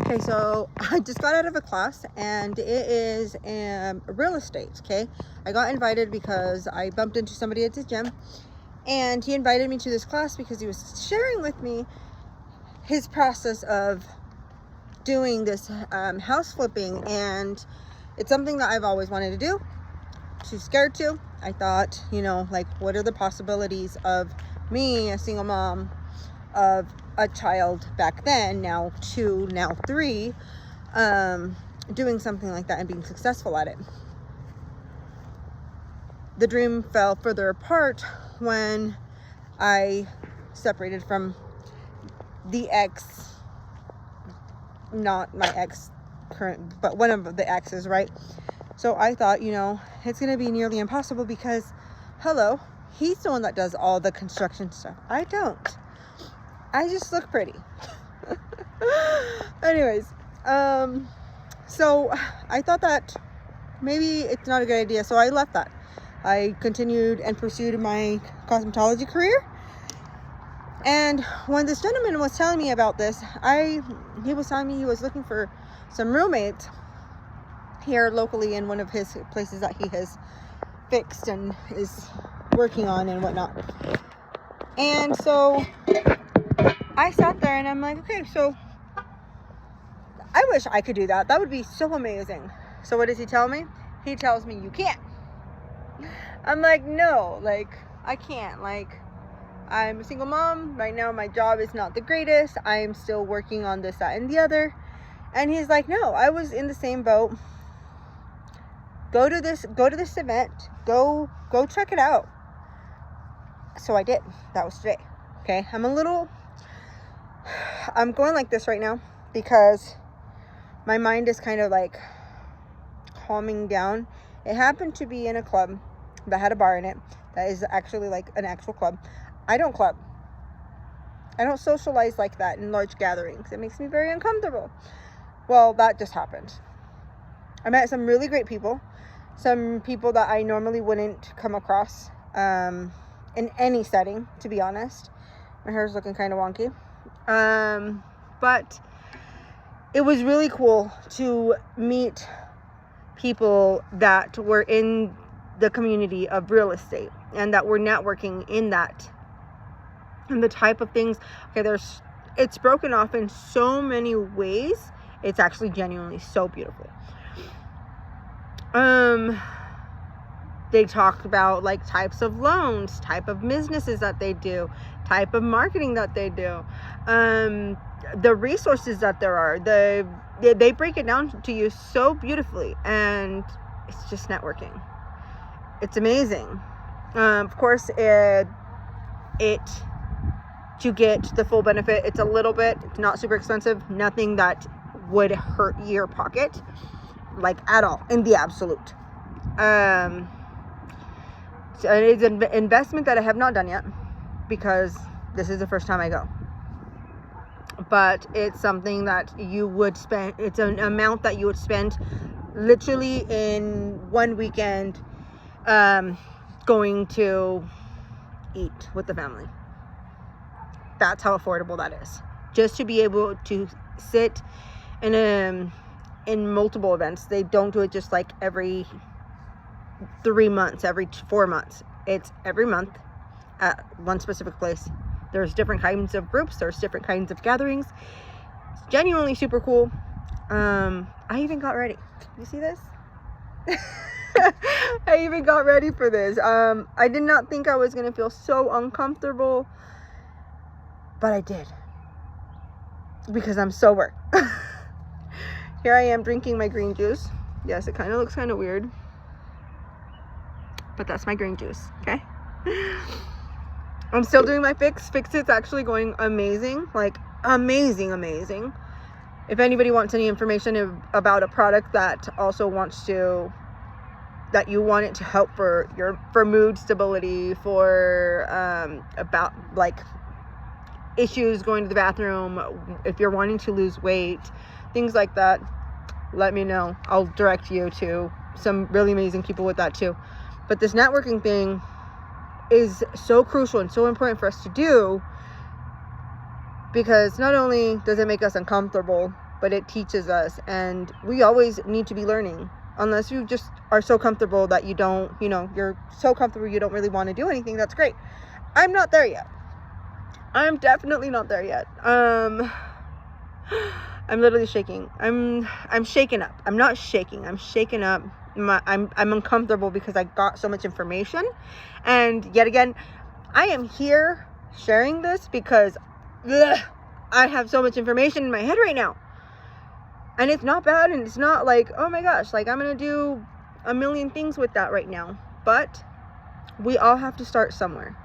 Okay, so I just got out of a class and it is real estate. Okay, I got invited because I bumped into somebody at the gym and he invited me to this class because he was sharing with me his process of doing this house flipping, and it's something that I've always wanted to do. Too scared to. I thought, like, what are the possibilities of me, a single mom of a child back then, now 2, now 3, doing something like that and being successful at it. The dream fell further apart when I separated from the ex, not my ex current, but one of the exes, right? So I thought, it's going to be nearly impossible because, hello, he's the one that does all the construction stuff. I don't. I just look pretty. Anyways, so I thought that maybe it's not a good idea. So I left that. I continued and pursued my cosmetology career. And when this gentleman was telling me about this, he was telling me he was looking for some roommates here locally in one of his places that he has fixed and is working on and whatnot. And so I sat there and I'm like, okay, so I wish I could do that. That would be so amazing. So what does he tell me? He tells me, you can't. I'm like, no, I can't. I'm a single mom. Right now, my job is not the greatest. I am still working on this, that, and the other. And he's like, no, I was in the same boat. Go to this event. Go check it out. So I did. That was today. Okay. I'm going like this right now because my mind is kind of calming down. It happened to be in a club that had a bar in it. That is actually an actual club. I don't club. I don't socialize like that in large gatherings. It makes me very uncomfortable. Well, that just happened. I met some really great people. Some people that I normally wouldn't come across in any setting, to be honest. My hair's looking kind of wonky. But it was really cool to meet people that were in the community of real estate and that were networking in that. And the type of things, it's broken off in so many ways. It's actually genuinely so beautiful. They talked about types of loans, type of businesses that they do, type of marketing that they do, the resources that there are. They break it down to you so beautifully, and it's just networking. It's amazing. Of course, to get the full benefit, it's a little bit, it's not super expensive, nothing that would hurt your pocket, at all, in the absolute. So it is an investment that I have not done yet because this is the first time I go. But it's something that you would spend, it's an amount that you would spend literally in one weekend going to eat with the family. That's how affordable that is. Just to be able to sit in multiple events. They don't do it just every 3 months, every 4 months. It's every month at one specific place. There's different kinds of groups. There's different kinds of gatherings. It's genuinely super cool. I even got ready. You see this? I even got ready for this. I did not think I was going to feel so uncomfortable, but I did. Because I'm sober. Here I am drinking my green juice. Yes, it kind of looks kind of weird. But that's my green juice, okay? I'm still doing my fix. Fix-It's actually going amazing. Amazing. If anybody wants any information about a product that also that you want it to help for mood stability, for about issues going to the bathroom, if you're wanting to lose weight, things like that, let me know. I'll direct you to some really amazing people with that too. But this networking thing is so crucial and so important for us to do, because not only does it make us uncomfortable, but it teaches us, and we always need to be learning. Unless you just are so comfortable that you don't, you're so comfortable you don't really want to do anything, that's great. I'm not there yet. I'm definitely not there yet. I'm literally shaking. I'm shaken up. I'm not shaking. I'm shaken up. I'm uncomfortable because I got so much information, and yet again, I am here sharing this because I have so much information in my head right now. And it's not bad, and it's not like, oh my gosh, like I'm going to do a million things with that right now. But we all have to start somewhere.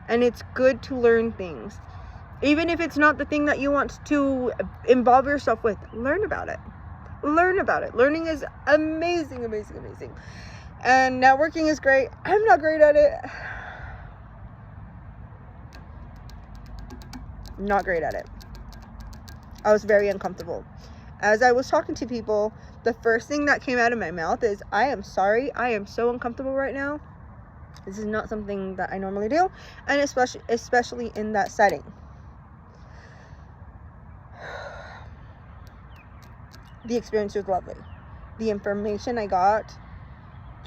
And it's good to learn things. Even if it's not the thing that you want to involve yourself with, learn about it. Learn about it. Learning is amazing, amazing, amazing. And networking is great. I'm not great at it. Not great at it. I was very uncomfortable. As I was talking to people, the first thing that came out of my mouth is, I am sorry, I am so uncomfortable right now. This is not something that I normally do, and especially in that setting. The experience was lovely. The information I got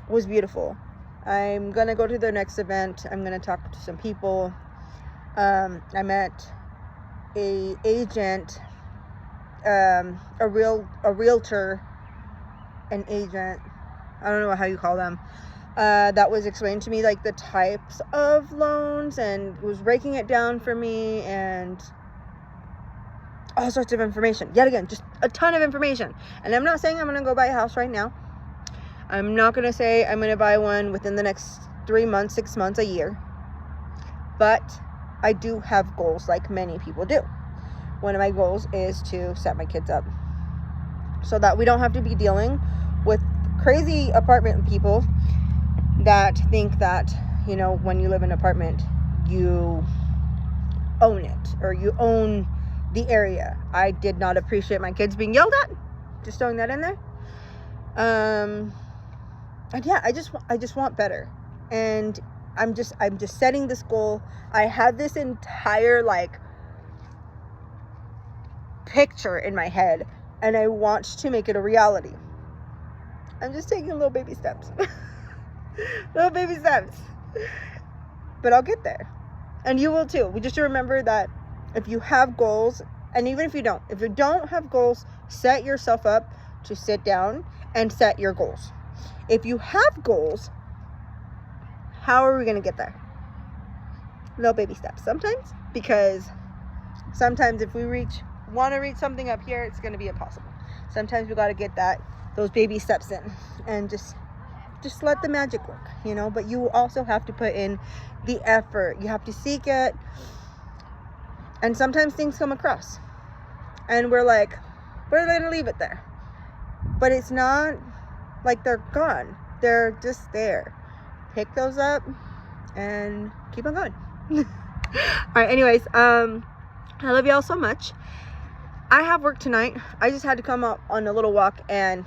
was beautiful. I'm gonna go to the next event. I'm gonna talk to some people. I met a agent, a realtor, an agent, I don't know how you call them, that was explaining to me like the types of loans, and was breaking it down for me, and all sorts of information. Yet again, just a ton of information. And I'm not saying I'm gonna go buy a house right now. I'm not gonna say I'm gonna buy one within the next 3 months, 6 months, a year. But I do have goals, like many people do. One of my goals is to set my kids up so that we don't have to be dealing with crazy apartment people that think that, when you live in an apartment, you own it, or you own the area. I did not appreciate my kids being yelled at. Just throwing that in there. And yeah, I just want better. And I'm just setting this goal. I have this entire picture in my head, and I want to make it a reality. I'm just taking little baby steps. Little baby steps. But I'll get there. And you will too. We just remember that if you have goals, and even if you don't have goals, set yourself up to sit down and set your goals. If you have goals, how are we going to get there? Little baby steps sometimes, because sometimes if we want to reach something up here, it's going to be impossible. Sometimes we got to get those baby steps in, and just let the magic work, but you also have to put in the effort. You have to seek it. And sometimes things come across, and we're like, we're going to leave it there. But it's not like they're gone. They're just there. Pick those up and keep on going. All right, anyways, I love y'all so much. I have work tonight. I just had to come up on a little walk and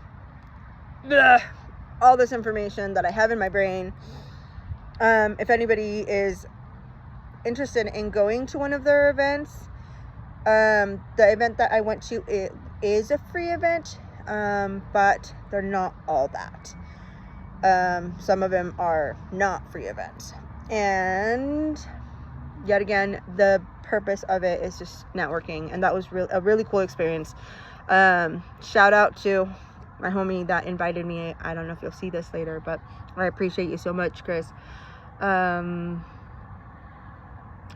all this information that I have in my brain. If anybody is interested in going to one of their events, the event that I went to, it is a free event, but they're not all that. Some of them are not free events, and yet again, the purpose of it is just networking, and that was a really cool experience. Shout out to my homie that invited me. I don't know if you'll see this later, but I appreciate you so much, Chris.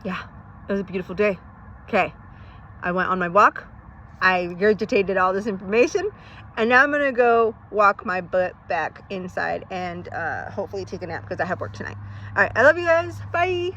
Yeah, it was a beautiful day. Okay, I went on my walk. I regurgitated all this information, and now I'm gonna go walk my butt back inside and hopefully take a nap because I have work tonight. All right, I love you guys. Bye.